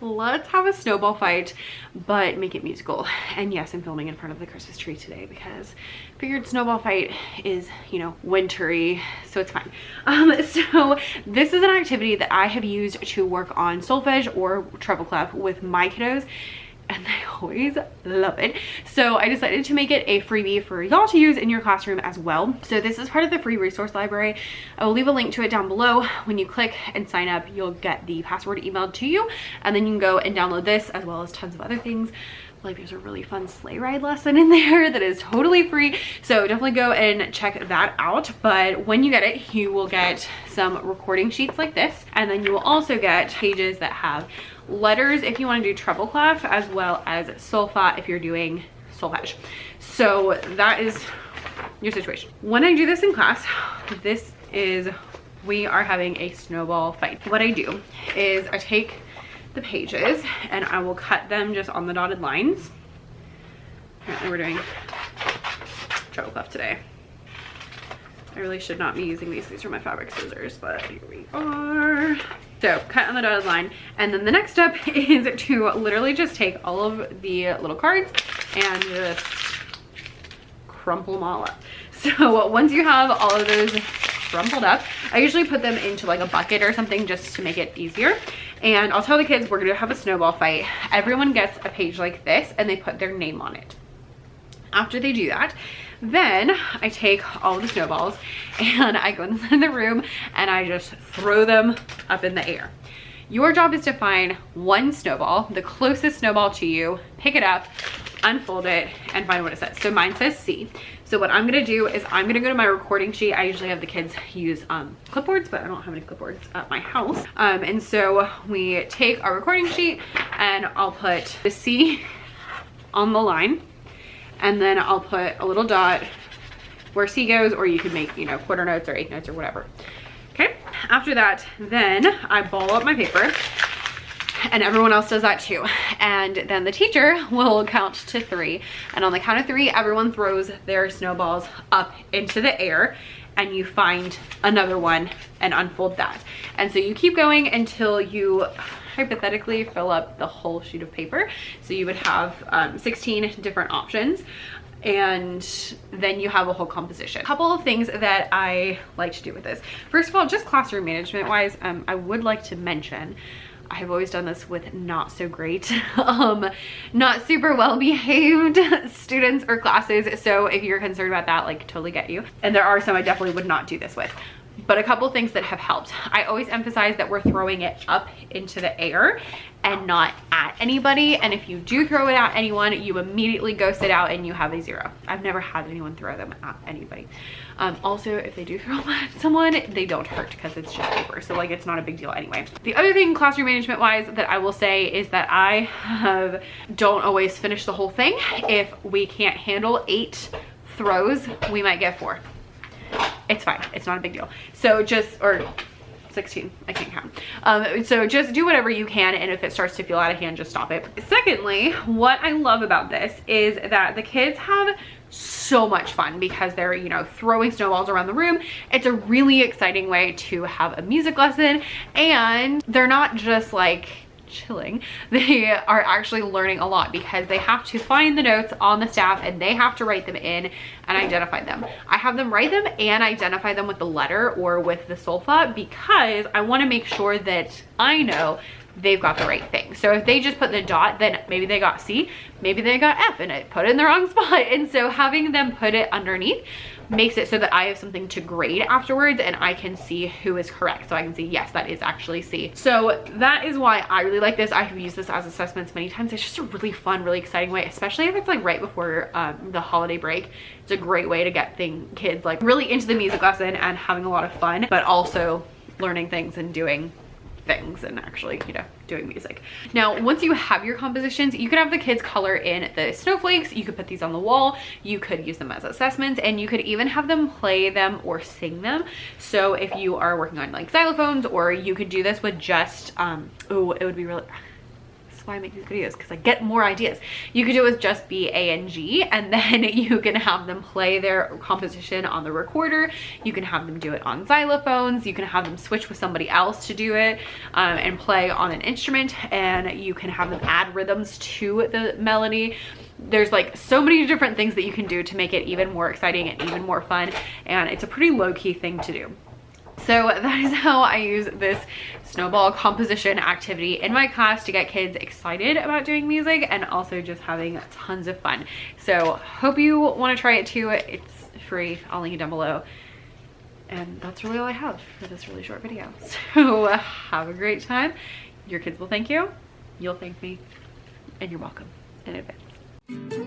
let's have a snowball fight, but make it musical. And yes, I'm filming in front of the Christmas tree today because I figured snowball fight is, you know, wintry, so it's fine. So this is an activity that I have used to work on solfege or treble clef with my kiddos, and they always love it. So I decided to make it a freebie for y'all to use in your classroom as well. So this is part of the free resource library. I will leave a link to it down below. When you click and sign up, you'll get the password emailed to you, and then you can go and download this as well as tons of other things. Like there's a really fun sleigh ride lesson in there that is totally free, so definitely go and check that out. But when you get it, you will get some recording sheets like this, and then you will also get pages that have letters if you want to do treble clef, as well as solfa if you're doing solfege. So that is your situation. When I do this in class, we are having a snowball fight. What I do is I take the pages and I will cut them just on the dotted lines. Apparently we're doing treble clef today. I really should not be using these. These are my fabric scissors, but here we are. So cut on the dotted line. And then the next step is to literally just take all of the little cards and just crumple them all up. So once you have all of those crumpled up, I usually put them into like a bucket or something just to make it easier. And I'll tell the kids we're gonna have a snowball fight. Everyone gets a page like this and they put their name on it. After they do that, then I take all of the snowballs and I go inside the room and I just throw them up in the air. Your job is to find one snowball, the closest snowball to you, pick it up, unfold it, and find what it says. So mine says C. So what I'm gonna do is I'm gonna go to my recording sheet. I usually have the kids use clipboards, but I don't have any clipboards at my house. And so we take our recording sheet and I'll put the C on the line, and then I'll put a little dot where C goes, or you could make, you know, quarter notes or eighth notes or whatever. Okay, after that, then I ball up my paper, and everyone else does that too. And then the teacher will count to 3. And on the count of 3, everyone throws their snowballs up into the air, and you find another one and unfold that. And so you keep going until you hypothetically fill up the whole sheet of paper. So you would have 16 different options, and then you have a whole composition. A couple of things that I like to do with this. First of all, just classroom management wise, I would like to mention I have always done this with not so great, not super well behaved students or classes. So if you're concerned about that, like, totally get you. And there are some I definitely would not do this with. But a couple things that have helped. I always emphasize that we're throwing it up into the air and not at anybody. And if you do throw it at anyone, you immediately go sit out and you have a 0. I've never had anyone throw them at anybody. Also, if they do throw them at someone, they don't hurt because it's just paper. So like, it's not a big deal anyway. The other thing classroom management wise that I will say is that I don't always finish the whole thing. If we can't handle 8 throws, we might get 4. It's fine, it's not a big deal. So or 16, I can't count. So just do whatever you can, and if it starts to feel out of hand, just stop it. Secondly, what I love about this is that the kids have so much fun because they're, you know, throwing snowballs around the room. It's a really exciting way to have a music lesson, and they're not just like chilling. They are actually learning a lot because they have to find the notes on the staff and they have to write them in and identify them. I have them write them and identify them with the letter or with the solfa because I want to make sure that I know they've got the right thing. So if they just put the dot, then maybe they got C, maybe they got F and it put it in the wrong spot. And so having them put it underneath makes it so that I have something to grade afterwards and I can see who is correct. So I can see, yes, that is actually C. So that is why I really like this. I have used this as assessments many times. It's just a really fun, really exciting way, especially if it's like right before the holiday break. It's a great way to get kids like really into the music lesson and having a lot of fun, but also learning things and doing things and actually, you know, doing music. Now, once you have your compositions, you could have the kids color in the snowflakes. You could put these on the wall. You could use them as assessments, and you could even have them play them or sing them. So if you are working on like xylophones, or you could do this with just, oh, it would be really, That's why I make these videos, because I get more ideas. You could do it with just B, A, and G, and then you can have them play their composition on the recorder. You can have them do it on xylophones. You can have them switch with somebody else to do it and play on an instrument, and you can have them add rhythms to the melody. There's like so many different things that you can do to make it even more exciting and even more fun, and it's a pretty low-key thing to do. So that is how I use this Snowball composition activity in my class to get kids excited about doing music and also just having tons of fun. So hope you want to try it too. It's free. I'll link it down below. And that's really all I have for this really short video. So have a great time. Your kids will thank you. You'll thank me. And you're welcome in advance.